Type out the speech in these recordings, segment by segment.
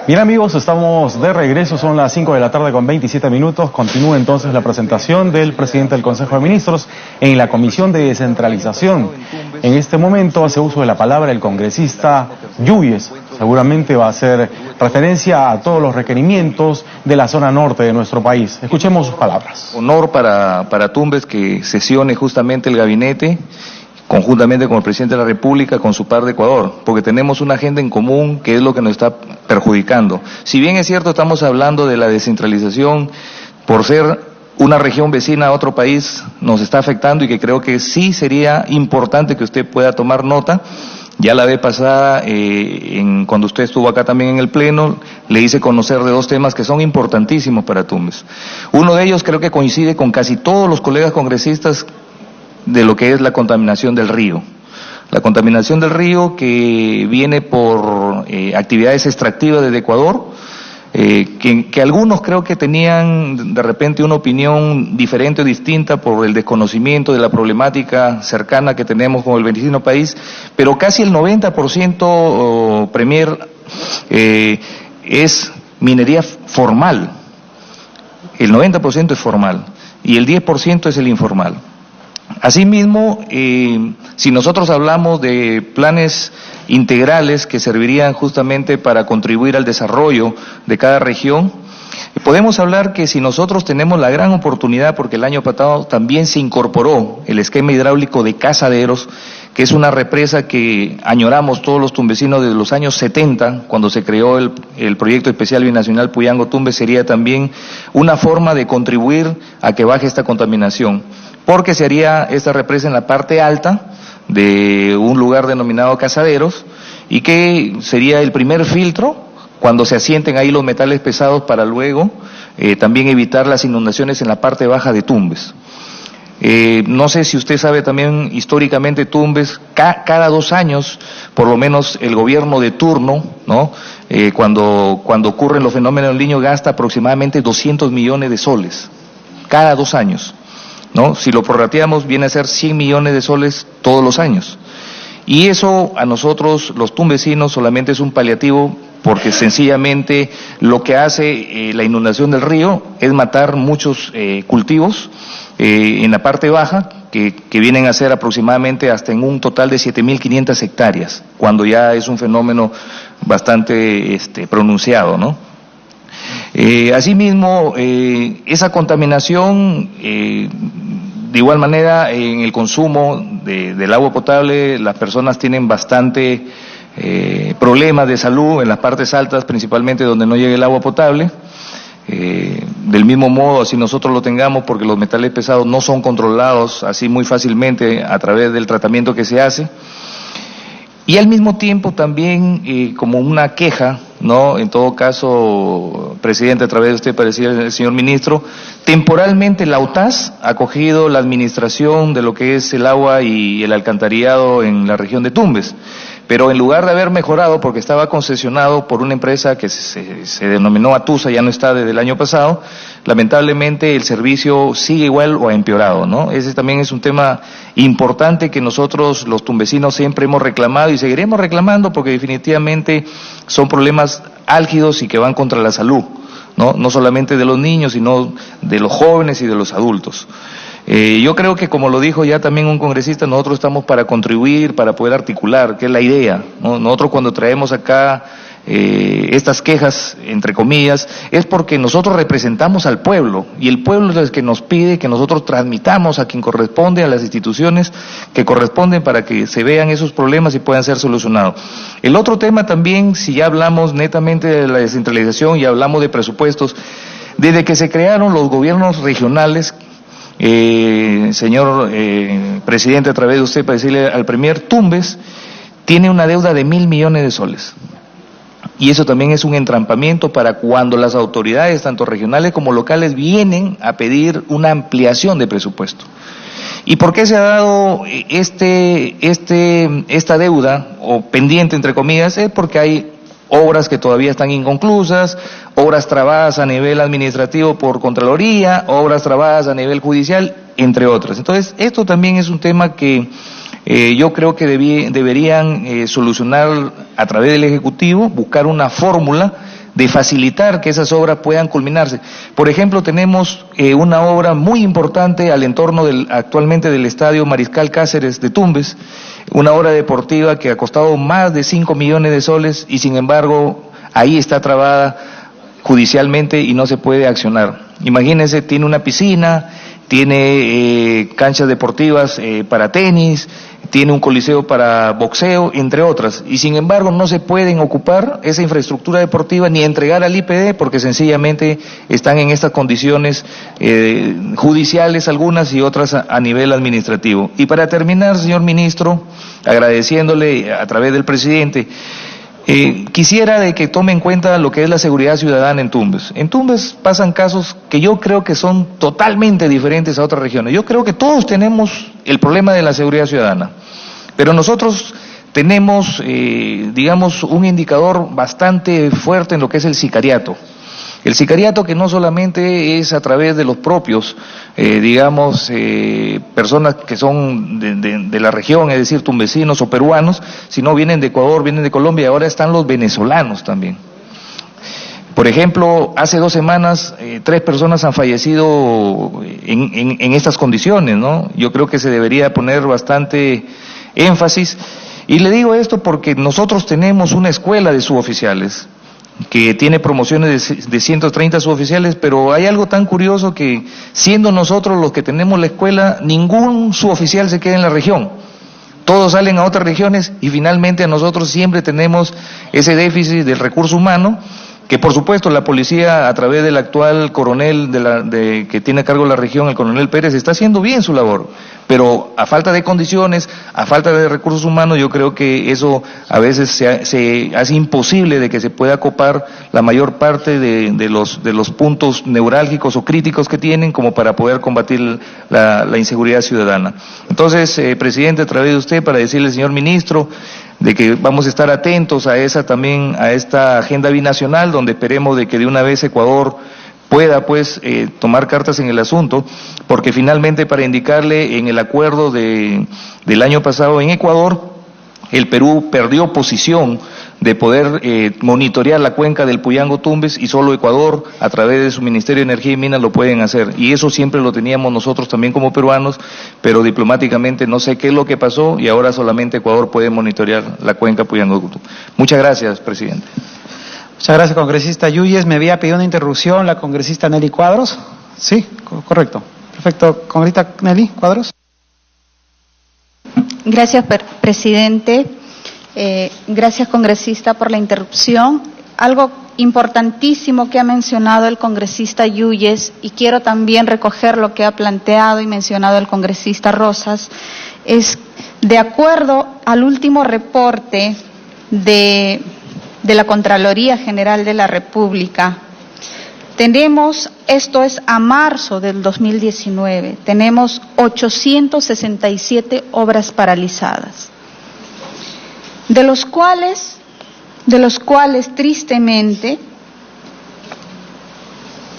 Bien amigos, estamos de regreso, son las 5 de la tarde con 27 minutos. Continúa entonces la presentación del presidente del Consejo de Ministros en la Comisión de Descentralización. En este momento hace uso de la palabra el congresista Yuyes. Seguramente va a hacer referencia a todos los requerimientos de la zona norte de nuestro país. Escuchemos sus palabras. Honor para Tumbes que sesione justamente el gabinete conjuntamente con el presidente de la República, con su par de Ecuador, porque tenemos una agenda en común que es lo que nos está perjudicando. Si bien es cierto, estamos hablando de la descentralización, por ser una región vecina a otro país, nos está afectando y que creo que sí sería importante que usted pueda tomar nota. Ya la vez pasada, cuando usted estuvo acá también en el Pleno, le hice conocer de dos temas que son importantísimos para Tumbes. Uno de ellos creo que coincide con casi todos los colegas congresistas de lo que es la contaminación del río. La contaminación del río que viene por actividades extractivas desde Ecuador, que algunos creo que tenían de repente una opinión diferente o distinta por el desconocimiento de la problemática cercana que tenemos con el vecino país, pero casi el 90%, Premier, es minería formal. El 90% es formal y el 10% es el informal. Asimismo, si nosotros hablamos de planes integrales que servirían justamente para contribuir al desarrollo de cada región, podemos hablar que si nosotros tenemos la gran oportunidad, porque el año pasado también se incorporó el esquema hidráulico de Casaderos, que es una represa que añoramos todos los tumbesinos desde los años 70, cuando se creó el proyecto especial binacional Puyango-Tumbes, sería también una forma de contribuir a que baje esta contaminación, porque se haría esta represa en la parte alta de un lugar denominado Casaderos y que sería el primer filtro cuando se asienten ahí los metales pesados para luego también evitar las inundaciones en la parte baja de Tumbes. No sé si usted sabe también históricamente Tumbes, cada 2 años, por lo menos el gobierno de turno, ¿no? Cuando ocurren los fenómenos del Niño gasta aproximadamente 200 millones de soles, cada 2 años. ¿No? Si lo prorrateamos viene a ser 100 millones de soles todos los años. Y eso a nosotros, los tumbesinos, solamente es un paliativo porque sencillamente lo que hace la inundación del río es matar muchos cultivos en la parte baja, que vienen a ser aproximadamente hasta en un total de 7.500 hectáreas, cuando ya es un fenómeno bastante pronunciado, ¿no? Asimismo, esa contaminación, de igual manera, en el consumo del agua potable, las personas tienen bastante problemas de salud en las partes altas, principalmente donde no llega el agua potable. Del mismo modo, así nosotros lo tengamos, porque los metales pesados no son controlados así muy fácilmente a través del tratamiento que se hace. Y al mismo tiempo también como una queja, ¿no? En todo caso, presidente, a través de usted para decirle al señor ministro, temporalmente la UTAS ha cogido la administración de lo que es el agua y el alcantarillado en la región de Tumbes. Pero en lugar de haber mejorado, porque estaba concesionado por una empresa que se denominó Atusa, ya no está desde el año pasado, lamentablemente el servicio sigue igual o ha empeorado, ¿no? Ese también es un tema importante que nosotros los tumbesinos siempre hemos reclamado y seguiremos reclamando porque definitivamente son problemas álgidos y que van contra la salud, ¿no? No solamente de los niños, sino de los jóvenes y de los adultos. Yo creo que, como lo dijo ya también un congresista, nosotros estamos para contribuir, para poder articular, que es la idea, ¿no? Nosotros cuando traemos acá estas quejas, entre comillas, es porque nosotros representamos al pueblo, y el pueblo es el que nos pide que nosotros transmitamos a quien corresponde, a las instituciones que corresponden para que se vean esos problemas y puedan ser solucionados. El otro tema también, si ya hablamos netamente de la descentralización y hablamos de presupuestos, desde que se crearon los gobiernos regionales, señor presidente, a través de usted, para decirle al Premier, Tumbes tiene una deuda de 1.000 millones de soles. Y eso también es un entrampamiento para cuando las autoridades, tanto regionales como locales, vienen a pedir una ampliación de presupuesto. ¿Y por qué se ha dado esta deuda, o pendiente, entre comillas? Es porque hay obras que todavía están inconclusas, obras trabadas a nivel administrativo por Contraloría, obras trabadas a nivel judicial, entre otras. Entonces, esto también es un tema que yo creo que deberían solucionar a través del Ejecutivo, buscar una fórmula de facilitar que esas obras puedan culminarse. Por ejemplo, tenemos una obra muy importante al entorno actualmente del Estadio Mariscal Cáceres de Tumbes, una obra deportiva que ha costado más de 5 millones de soles y sin embargo ahí está trabada judicialmente y no se puede accionar. Imagínense, tiene una piscina, tiene canchas deportivas para tenis, tiene un coliseo para boxeo, entre otras, y sin embargo no se pueden ocupar esa infraestructura deportiva ni entregar al IPD porque sencillamente están en estas condiciones judiciales algunas y otras a nivel administrativo. Y para terminar, señor ministro, agradeciéndole a través del presidente, quisiera de que tome en cuenta lo que es la seguridad ciudadana en Tumbes. En Tumbes pasan casos que yo creo que son totalmente diferentes a otras regiones. Yo creo que todos tenemos el problema de la seguridad ciudadana, pero nosotros tenemos, digamos, un indicador bastante fuerte en lo que es el sicariato. El sicariato que no solamente es a través de los propios, digamos, personas que son de la región, es decir, tumbesinos o peruanos, sino vienen de Ecuador, vienen de Colombia y ahora están los venezolanos también. Por ejemplo, hace 2 semanas 3 personas han fallecido en estas condiciones, ¿no? Yo creo que se debería poner bastante énfasis. Y le digo esto porque nosotros tenemos una escuela de suboficiales que tiene promociones de 130 suboficiales, pero hay algo tan curioso que siendo nosotros los que tenemos la escuela, ningún suboficial se queda en la región. Todos salen a otras regiones y finalmente a nosotros siempre tenemos ese déficit del recurso humano, que por supuesto la policía a través del actual coronel que tiene a cargo la región, el coronel Pérez, está haciendo bien su labor, pero a falta de condiciones, a falta de recursos humanos, yo creo que eso a veces se hace imposible de que se pueda copar la mayor parte de los puntos neurálgicos o críticos que tienen como para poder combatir la inseguridad ciudadana. Entonces, presidente, a través de usted, para decirle al señor ministro de que vamos a estar atentos a esta agenda binacional, donde esperemos de que de una vez Ecuador pueda pues tomar cartas en el asunto, porque finalmente para indicarle en el acuerdo del año pasado en Ecuador, el Perú perdió posición de poder monitorear la cuenca del Puyango-Tumbes y solo Ecuador, a través de su Ministerio de Energía y Minas, lo pueden hacer. Y eso siempre lo teníamos nosotros también como peruanos, pero diplomáticamente no sé qué es lo que pasó y ahora solamente Ecuador puede monitorear la cuenca Puyango-Tumbes. Muchas gracias, presidente. Muchas gracias, congresista Yuyes. Me había pedido una interrupción la congresista Nelly Cuadros. Sí, correcto. Perfecto. Congresista Nelly Cuadros. Gracias, presidente. Gracias, congresista, por la interrupción. Algo importantísimo que ha mencionado el congresista Yuyes, y quiero también recoger lo que ha planteado y mencionado el congresista Rosas, es de acuerdo al último reporte de la Contraloría General de la República. Tenemos, esto es a marzo del 2019, tenemos 867 obras paralizadas, de los cuales tristemente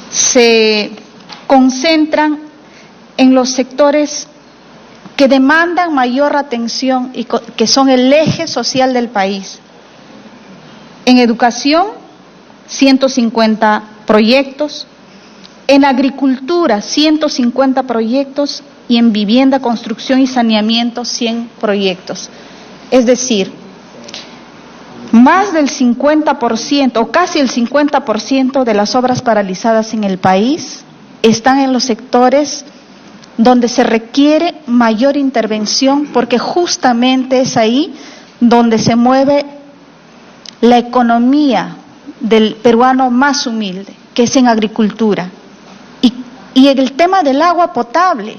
se concentran en los sectores que demandan mayor atención y que son el eje social del país. En educación, 150 proyectos, en agricultura, 150 proyectos, y en vivienda, construcción y saneamiento, 100 proyectos. Es decir, más del 50% o casi el 50% de las obras paralizadas en el país están en los sectores donde se requiere mayor intervención, porque justamente es ahí donde se mueve la economía del peruano más humilde, que es en agricultura. Y en el tema del agua potable,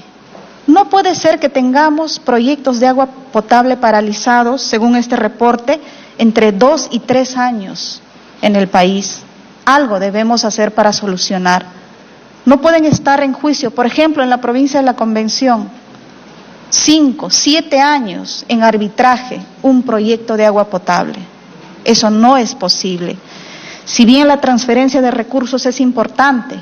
no puede ser que tengamos proyectos de agua potable paralizados, según este reporte, entre 2 y 3 años en el país. Algo debemos hacer para solucionar. No pueden estar en juicio, por ejemplo, en la provincia de La Convención, 5, 7 años en arbitraje un proyecto de agua potable. Eso no es posible. Si bien la transferencia de recursos es importante,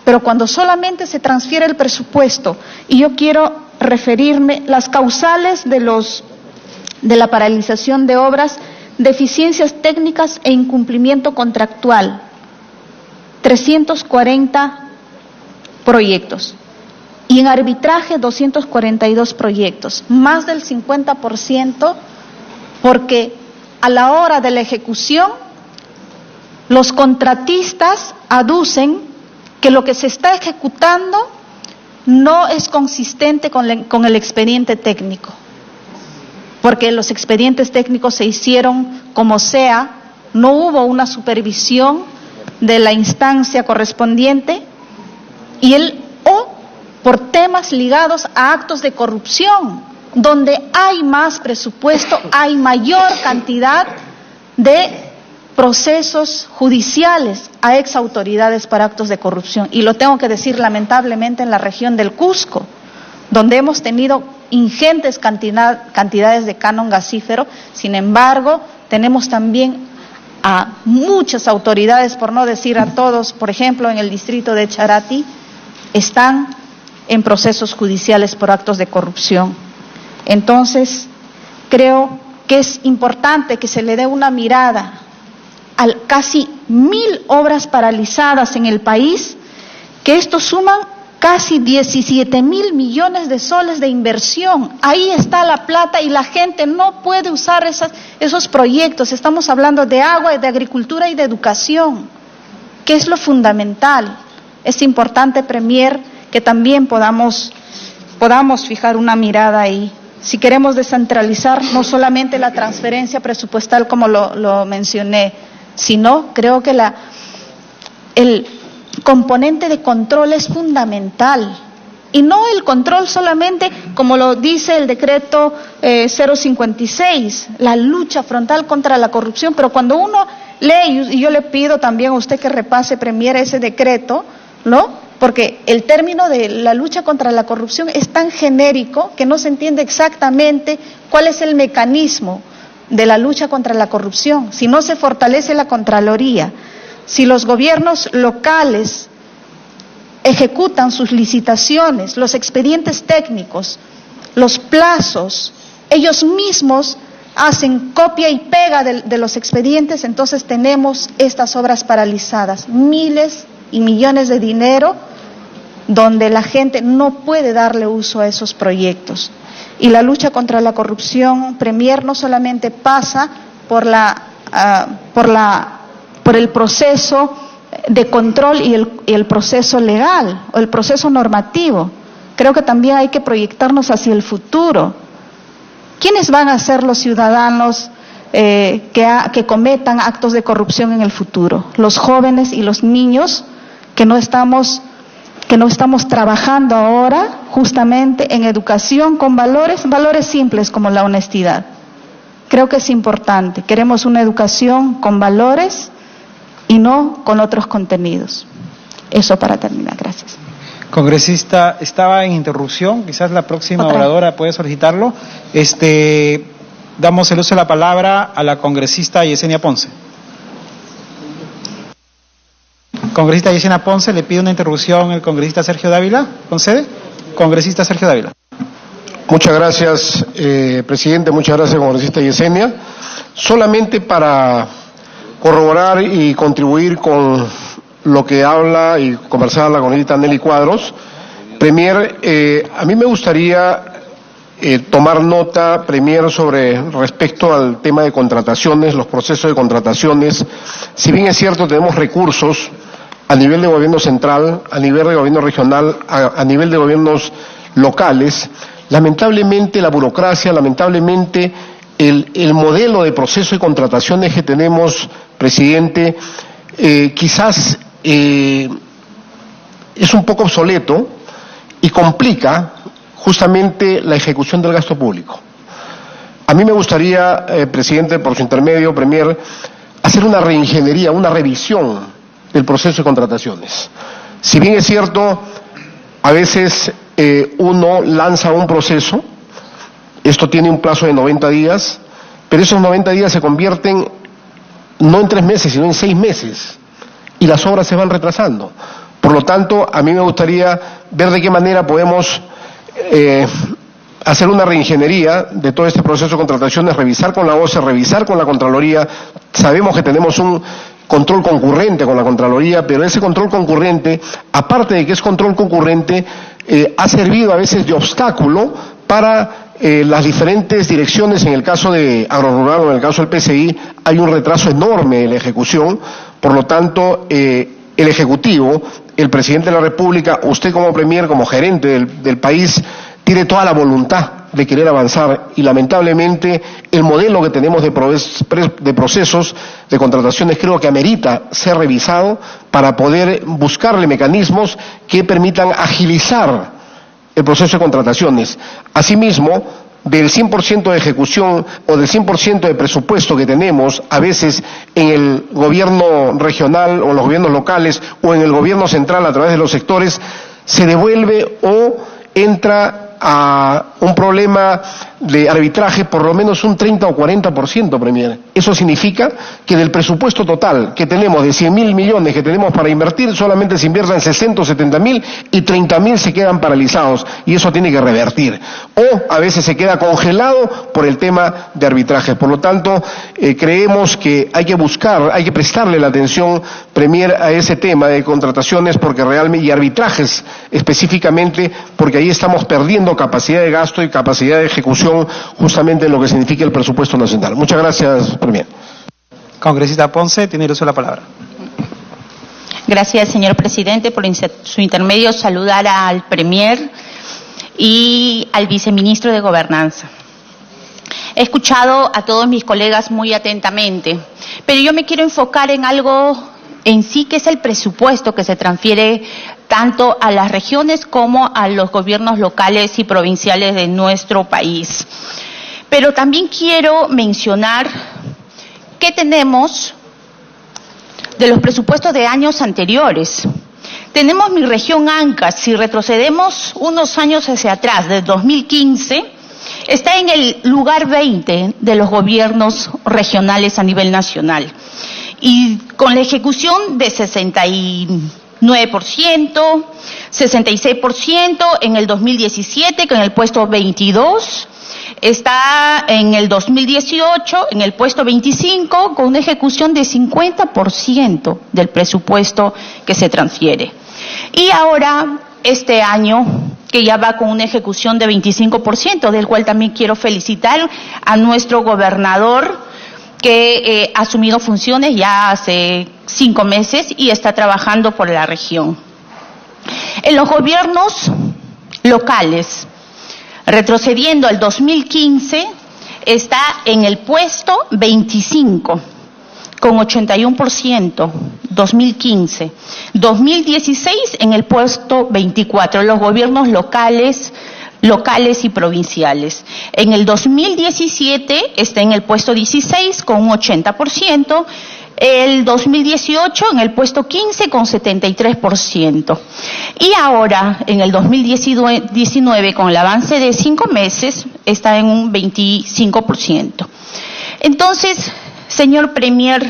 pero cuando solamente se transfiere el presupuesto, y yo quiero referirme, las causales de la paralización de obras deficiencias técnicas e incumplimiento contractual, 340 proyectos. Y en arbitraje, 242 proyectos, más del 50%, porque a la hora de la ejecución, los contratistas aducen que lo que se está ejecutando no es consistente con el expediente técnico, porque los expedientes técnicos se hicieron como sea, no hubo una supervisión de la instancia correspondiente o por temas ligados a actos de corrupción, donde hay más presupuesto, hay mayor cantidad de procesos judiciales a exautoridades para actos de corrupción. Y lo tengo que decir lamentablemente en la región del Cusco, donde hemos tenido ingentes cantidades de canon gasífero. Sin embargo, tenemos también a muchas autoridades, por no decir a todos, por ejemplo, en el distrito de Charati, están en procesos judiciales por actos de corrupción. Entonces, creo que es importante que se le dé una mirada a casi 1.000 obras paralizadas en el país, que esto suman casi 17.000 millones de soles de inversión. Ahí está la plata y la gente no puede usar esos proyectos. Estamos hablando de agua, de agricultura y de educación, que es lo fundamental. Es importante, Premier, que también podamos fijar una mirada ahí. Si queremos descentralizar no solamente la transferencia presupuestal como lo mencioné, sino creo que el componente de control es fundamental. Y no el control solamente como lo dice el decreto 056, la lucha frontal contra la corrupción, pero cuando uno lee, y yo le pido también a usted que repase, Premier, ese decreto, ¿no? Porque el término de la lucha contra la corrupción es tan genérico que no se entiende exactamente cuál es el mecanismo de la lucha contra la corrupción. Si no se fortalece la Contraloría, si los gobiernos locales ejecutan sus licitaciones, los expedientes técnicos, los plazos, ellos mismos hacen copia y pega de los expedientes, entonces tenemos estas obras paralizadas, miles y millones de dinero donde la gente no puede darle uso a esos proyectos. Y la lucha contra la corrupción, Premier, no solamente pasa por el proceso de control y el proceso legal o el proceso normativo. Creo que también hay que proyectarnos hacia el futuro. ¿Quiénes van a ser los ciudadanos que cometan actos de corrupción en el futuro? Los jóvenes y los niños que no estamos trabajando ahora justamente en educación con valores simples como la honestidad. Creo que es importante. Queremos una educación con valores y no con otros contenidos. Eso para terminar. Gracias. Congresista, estaba en interrupción. Quizás la próxima oradora puede solicitarlo. Damos el uso de la palabra a la congresista Yesenia Ponce. Congresista Yesenia Ponce, le pide una interrupción el congresista Sergio Dávila. ¿Concede? Congresista Sergio Dávila. Muchas gracias, presidente. Muchas gracias, congresista Yesenia. Solamente para corroborar y contribuir con lo que habla y conversaba la congresista Nelly Cuadros. Premier, a mí me gustaría tomar nota, Premier, respecto al tema de contrataciones, los procesos de contrataciones. Si bien es cierto, tenemos recursos a nivel de gobierno central, a nivel de gobierno regional, a nivel de gobiernos locales, lamentablemente la burocracia, lamentablemente el modelo de proceso de contrataciones que tenemos, presidente, quizás es un poco obsoleto y complica justamente la ejecución del gasto público. A mí me gustaría, presidente, por su intermedio, Premier, hacer una reingeniería, una revisión del proceso de contrataciones. Si bien es cierto, a veces uno lanza un proceso, esto tiene un plazo de 90 días, pero esos 90 días se convierten no en 3 meses, sino en 6 meses, y las obras se van retrasando. Por lo tanto, a mí me gustaría ver de qué manera podemos hacer una reingeniería de todo este proceso de contrataciones, revisar con la OCE, revisar con la Contraloría. Sabemos que tenemos un control concurrente con la Contraloría, pero ese control concurrente, aparte de que es control concurrente, ha servido a veces de obstáculo para las diferentes direcciones. En el caso de Agrorural o en el caso del PCI hay un retraso enorme en la ejecución. Por lo tanto, el Ejecutivo, el Presidente de la República, usted como Premier, como gerente del país, tiene toda la voluntad de querer avanzar, y lamentablemente el modelo que tenemos de procesos de contrataciones creo que amerita ser revisado para poder buscarle mecanismos que permitan agilizar el proceso de contrataciones. Asimismo, del 100% de ejecución o del 100% de presupuesto que tenemos a veces en el gobierno regional o en los gobiernos locales o en el gobierno central a través de los sectores, se devuelve o entra a un problema de arbitraje por lo menos un 30 o 40%, Premier. Eso significa que del presupuesto total que tenemos de 100.000 millones que tenemos para invertir, solamente se inviertan 60 o 70.000 y 30.000 se quedan paralizados, y eso tiene que revertir. O a veces se queda congelado por el tema de arbitraje. Por lo tanto, creemos que hay que prestarle la atención, Premier, a ese tema de contrataciones, porque realmente, y arbitrajes específicamente, porque ahí estamos perdiendo capacidad de gasto y capacidad de ejecución justamente en lo que significa el presupuesto nacional. Muchas gracias, Premier. Congresista Ponce, tiene el uso de la palabra. Gracias, señor presidente. Por su intermedio, saludar al Premier y al viceministro de Gobernanza. He escuchado a todos mis colegas muy atentamente, pero yo me quiero enfocar en algo en sí, que es el presupuesto que se transfiere tanto a las regiones como a los gobiernos locales y provinciales de nuestro país. Pero también quiero mencionar qué tenemos de los presupuestos de años anteriores. Tenemos mi región Ancash, si retrocedemos unos años hacia atrás, desde 2015, está en el lugar 20 de los gobiernos regionales a nivel nacional, y con la ejecución de 69%, 66% en el 2017, con el puesto 22, está en el 2018 en el puesto 25, con una ejecución de 50% del presupuesto que se transfiere. Y ahora, este año, que ya va con una ejecución de 25%, del cual también quiero felicitar a nuestro gobernador, que ha asumido funciones ya hace 5 meses y está trabajando por la región. En los gobiernos locales, retrocediendo al 2015, está en el puesto 25, con 81%, 2015. 2016 en el puesto 24, los gobiernos locales y provinciales. En el 2017 está en el puesto 16 con un 80%, el 2018 en el puesto 15 con 73%. Y ahora, en el 2019, con el avance de 5 meses, está en un 25%. Entonces, señor Premier,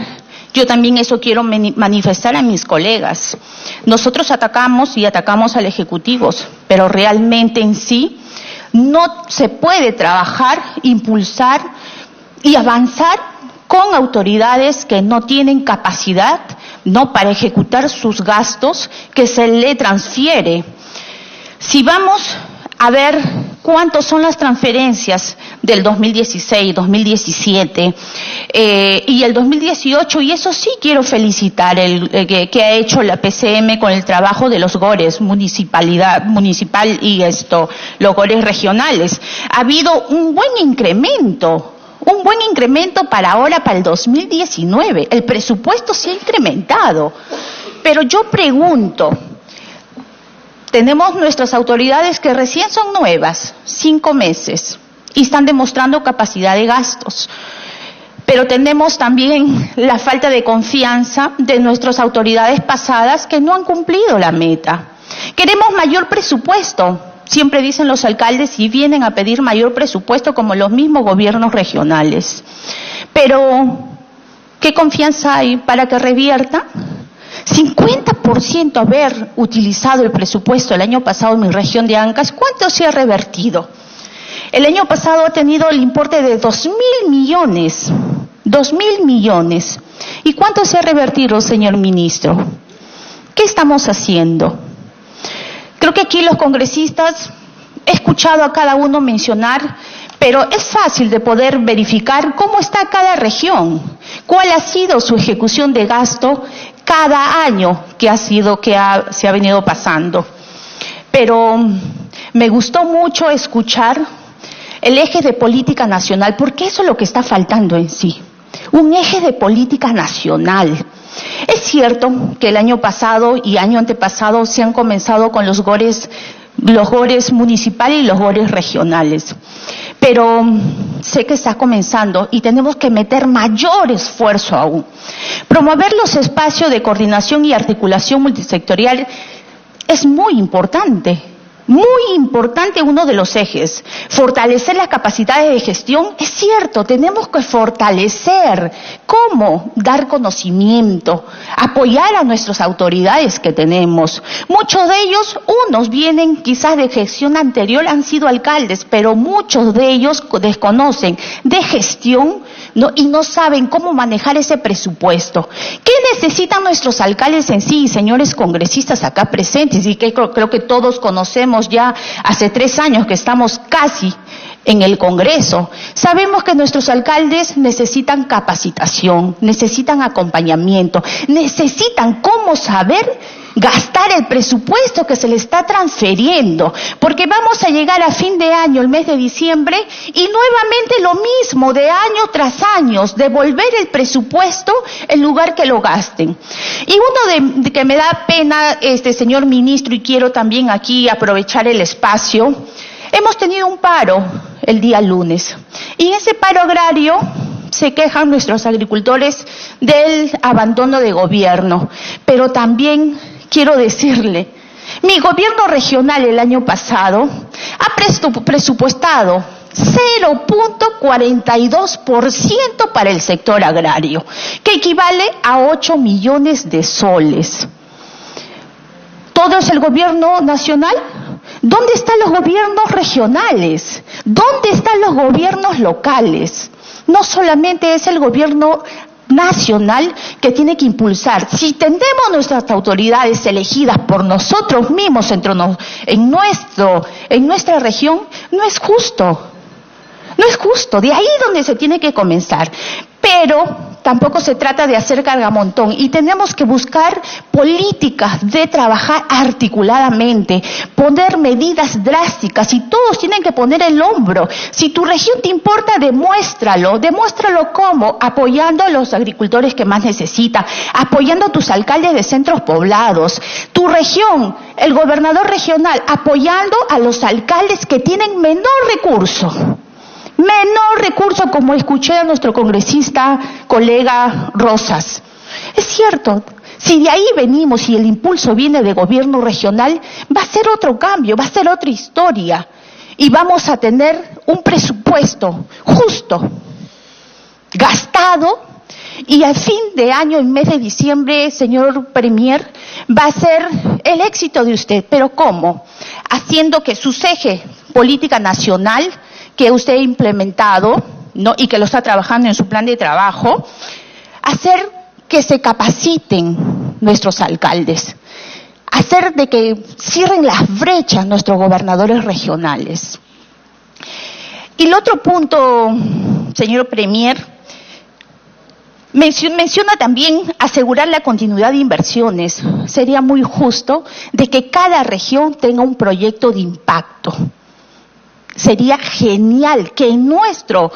yo también eso quiero manifestar a mis colegas. Nosotros atacamos al Ejecutivo, pero realmente en sí no se puede trabajar, impulsar y avanzar con autoridades que no tienen capacidad, no para ejecutar sus gastos que se le transfiere. Si vamos a ver cuántos son las transferencias del 2016, 2017 y el 2018, y eso sí quiero felicitar que ha hecho la PCM con el trabajo de los GORES municipal y los GORES regionales. Ha habido un buen incremento para ahora, para el 2019. El presupuesto se ha incrementado, pero yo pregunto, tenemos nuestras autoridades que recién son nuevas, 5 meses, y están demostrando capacidad de gastos. Pero tenemos también la falta de confianza de nuestras autoridades pasadas que no han cumplido la meta. Queremos mayor presupuesto, siempre dicen los alcaldes, y vienen a pedir mayor presupuesto como los mismos gobiernos regionales. Pero, ¿qué confianza hay para que revierta? 50% haber utilizado el presupuesto el año pasado en mi región de Ancash, ¿cuánto se ha revertido? El año pasado ha tenido el importe de 2.000 millones. 2.000 millones. ¿Y cuánto se ha revertido, señor ministro? ¿Qué estamos haciendo? Creo que aquí los congresistas, he escuchado a cada uno mencionar, pero es fácil de poder verificar cómo está cada región, cuál ha sido su ejecución de gasto cada año se ha venido pasando. Pero me gustó mucho escuchar el eje de política nacional, porque eso es lo que está faltando en sí. Un eje de política nacional. Es cierto que el año pasado y año antepasado se han comenzado con los GORES municipales y los GORES regionales. Pero sé que está comenzando y tenemos que meter mayor esfuerzo aún. Promover los espacios de coordinación y articulación multisectorial es muy importante. Muy importante uno de los ejes. Fortalecer las capacidades de gestión, es cierto, tenemos que fortalecer. ¿Cómo? Dar conocimiento, apoyar a nuestras autoridades que tenemos. Muchos de ellos, unos vienen quizás de gestión anterior, han sido alcaldes, pero muchos de ellos desconocen de gestión, ¿no? Y no saben cómo manejar ese presupuesto. ¿Qué necesitan nuestros alcaldes en sí, señores congresistas acá presentes? Y que creo que todos conocemos ya hace 3 años que estamos casi en el Congreso. Sabemos que nuestros alcaldes necesitan capacitación, necesitan acompañamiento, necesitan cómo saber gastar el presupuesto que se le está transfiriendo, porque vamos a llegar a fin de año, el mes de diciembre, y nuevamente lo mismo, de año tras año, devolver el presupuesto en lugar que lo gasten. Y uno de que me da pena, señor ministro, y quiero también aquí aprovechar el espacio, hemos tenido un paro el día lunes, y en ese paro agrario se quejan nuestros agricultores del abandono de gobierno, pero también quiero decirle, mi gobierno regional el año pasado ha presupuestado 0.42% para el sector agrario, que equivale a 8 millones de soles. ¿Todo es el gobierno nacional? ¿Dónde están los gobiernos regionales? ¿Dónde están los gobiernos locales? No solamente es el gobierno nacional que tiene que impulsar. Si tenemos nuestras autoridades elegidas por nosotros mismos en nuestra región, no es justo. No es justo. De ahí donde se tiene que comenzar. Pero tampoco se trata de hacer cargamontón y tenemos que buscar políticas de trabajar articuladamente, poner medidas drásticas y todos tienen que poner el hombro. Si tu región te importa, demuéstralo cómo, apoyando a los agricultores que más necesitan, apoyando a tus alcaldes de centros poblados, tu región, el gobernador regional, apoyando a los alcaldes que tienen menor recurso, como escuché a nuestro congresista colega Rosas. Es cierto, si de ahí venimos y el impulso viene de gobierno regional, va a ser otro cambio, va a ser otra historia y vamos a tener un presupuesto justo, gastado, y al fin de año, en mes de diciembre, señor Premier, va a ser el éxito de usted. ¿Pero cómo? Haciendo que sus ejes política nacional que usted ha implementado, ¿no? Y que lo está trabajando en su plan de trabajo, hacer que se capaciten nuestros alcaldes, hacer de que cierren las brechas nuestros gobernadores regionales. Y el otro punto, señor Premier, menciona también asegurar la continuidad de inversiones. Sería muy justo de que cada región tenga un proyecto de impacto. Sería genial que nuestro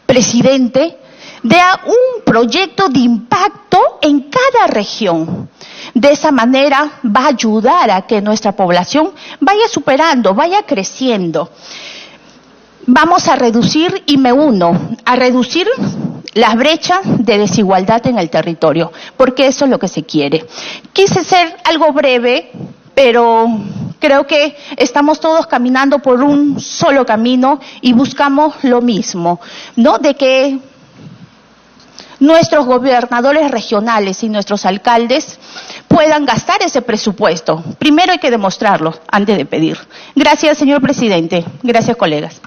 presidente dé un proyecto de impacto en cada región. De esa manera va a ayudar a que nuestra población vaya superando, vaya creciendo. Vamos a reducir, y me uno, a reducir las brechas de desigualdad en el territorio, porque eso es lo que se quiere. Quise ser algo breve, pero creo que estamos todos caminando por un solo camino y buscamos lo mismo, ¿no? De que nuestros gobernadores regionales y nuestros alcaldes puedan gastar ese presupuesto. Primero hay que demostrarlo antes de pedir. Gracias, señor presidente. Gracias, colegas.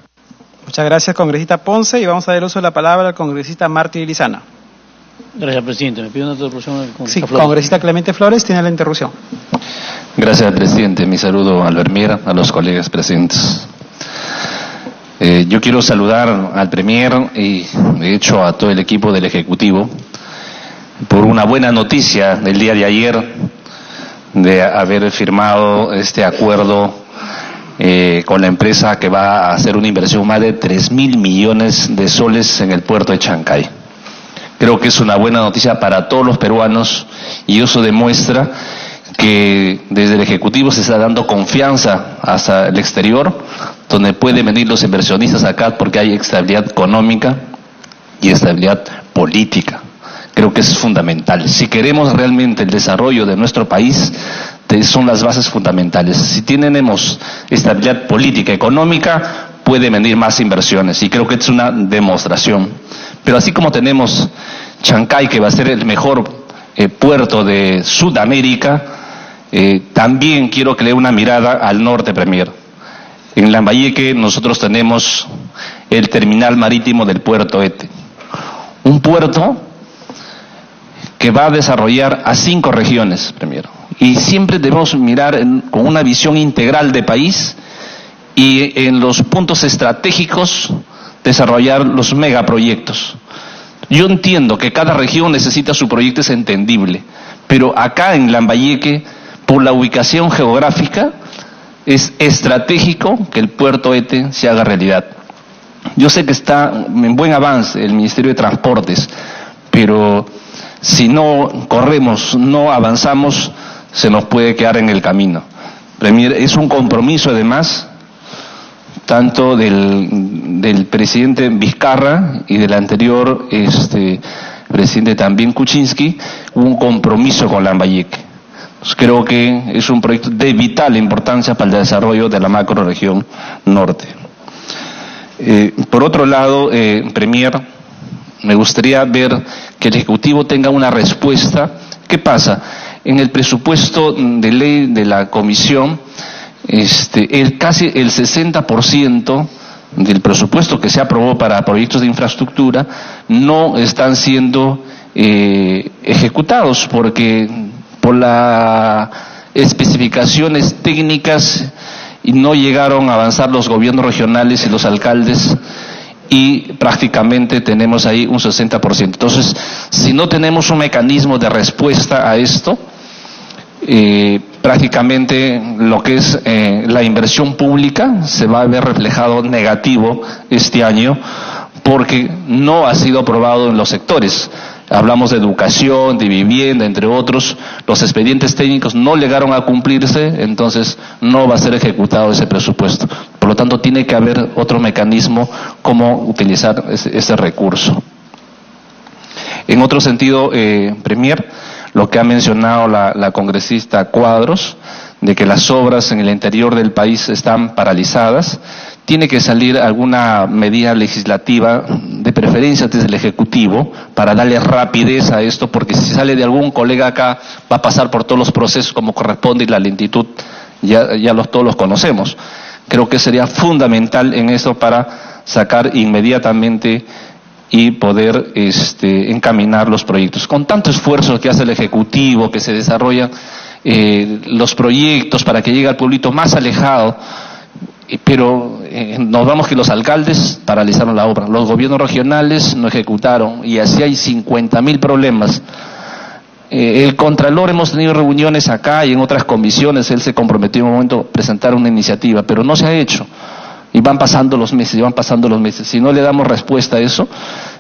Muchas gracias, congresista Ponce, y vamos a dar uso de la palabra al congresista Martín Lizana. Gracias, presidente. Me pido una interrupción. Sí, congresista Clemente Flores tiene la interrupción. Gracias, presidente. Mi saludo al Premier, a los colegas presentes. Yo quiero saludar al Premier y, de hecho, a todo el equipo del Ejecutivo por una buena noticia del día de ayer de haber firmado este acuerdo con la empresa que va a hacer una inversión más de 3.000 millones de soles en el puerto de Chancay. Creo que es una buena noticia para todos los peruanos y eso demuestra que desde el Ejecutivo se está dando confianza hacia el exterior, donde pueden venir los inversionistas acá porque hay estabilidad económica y estabilidad política. Creo que es fundamental. Si queremos realmente el desarrollo de nuestro país, son las bases fundamentales. Si tenemos estabilidad política, económica, puede venir más inversiones y creo que es una demostración. Pero así como tenemos Chancay, que va a ser el mejor puerto de Sudamérica, también quiero que le dé una mirada al norte, Premier. En Lambayeque nosotros tenemos el terminal marítimo del puerto Ete. Un puerto que va a desarrollar a 5 regiones, Premier. Y siempre debemos mirar con una visión integral de país y en los puntos estratégicos desarrollar los megaproyectos. Yo entiendo que cada región necesita su proyecto, es entendible, pero acá en Lambayeque, por la ubicación geográfica, es estratégico que el puerto Ete se haga realidad. Yo sé que está en buen avance el Ministerio de Transportes, pero si no corremos, no avanzamos, se nos puede quedar en el camino. Premier, es un compromiso además, tanto del presidente Vizcarra y del anterior presidente también Kuczynski, un compromiso con Lambayeque. Creo que es un proyecto de vital importancia para el desarrollo de la macrorregión norte. Por otro lado, Premier, me gustaría ver que el Ejecutivo tenga una respuesta. ¿Qué pasa? En el presupuesto de ley de la Comisión, casi el 60% del presupuesto que se aprobó para proyectos de infraestructura no están siendo ejecutados porque por las especificaciones técnicas y no llegaron a avanzar los gobiernos regionales y los alcaldes y prácticamente tenemos ahí un 60%. Entonces, si no tenemos un mecanismo de respuesta a esto, prácticamente lo que es la inversión pública se va a ver reflejado negativo este año porque no ha sido aprobado en los sectores. Hablamos de educación, de vivienda, entre otros. Los expedientes técnicos no llegaron a cumplirse, entonces no va a ser ejecutado ese presupuesto. Por lo tanto, tiene que haber otro mecanismo cómo utilizar ese recurso. En otro sentido, Premier, lo que ha mencionado la congresista Cuadros, de que las obras en el interior del país están paralizadas, tiene que salir alguna medida legislativa, de preferencia desde el Ejecutivo, para darle rapidez a esto, porque si sale de algún colega acá, va a pasar por todos los procesos como corresponde y la lentitud todos los conocemos. Creo que sería fundamental en esto para sacar inmediatamente y poder encaminar los proyectos. Con tanto esfuerzo que hace el Ejecutivo, que se desarrollan los proyectos para que llegue al pueblito más alejado, pero nos vamos que los alcaldes paralizaron la obra, los gobiernos regionales no ejecutaron y así hay 50.000 problemas. El Contralor, hemos tenido reuniones acá y en otras comisiones, él se comprometió en un momento a presentar una iniciativa, pero no se ha hecho. Y van pasando los meses, Si no le damos respuesta a eso,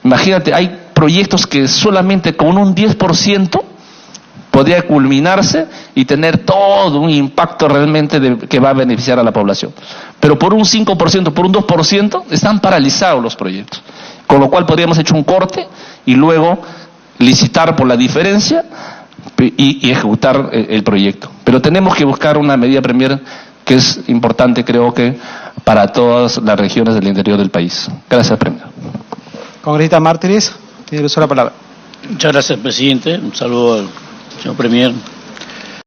imagínate, hay proyectos que solamente con un 10% podría culminarse y tener todo un impacto realmente que va a beneficiar a la población. Pero por un 5%, por un 2%, están paralizados los proyectos. Con lo cual podríamos hecho un corte y luego licitar por la diferencia y ejecutar el proyecto. Pero tenemos que buscar una medida, Premier, que es importante, creo que, para todas las regiones del interior del país. Gracias, Premier. Congresista Mártires, tiene uso la palabra. Muchas gracias, presidente. Un saludo al señor Premier.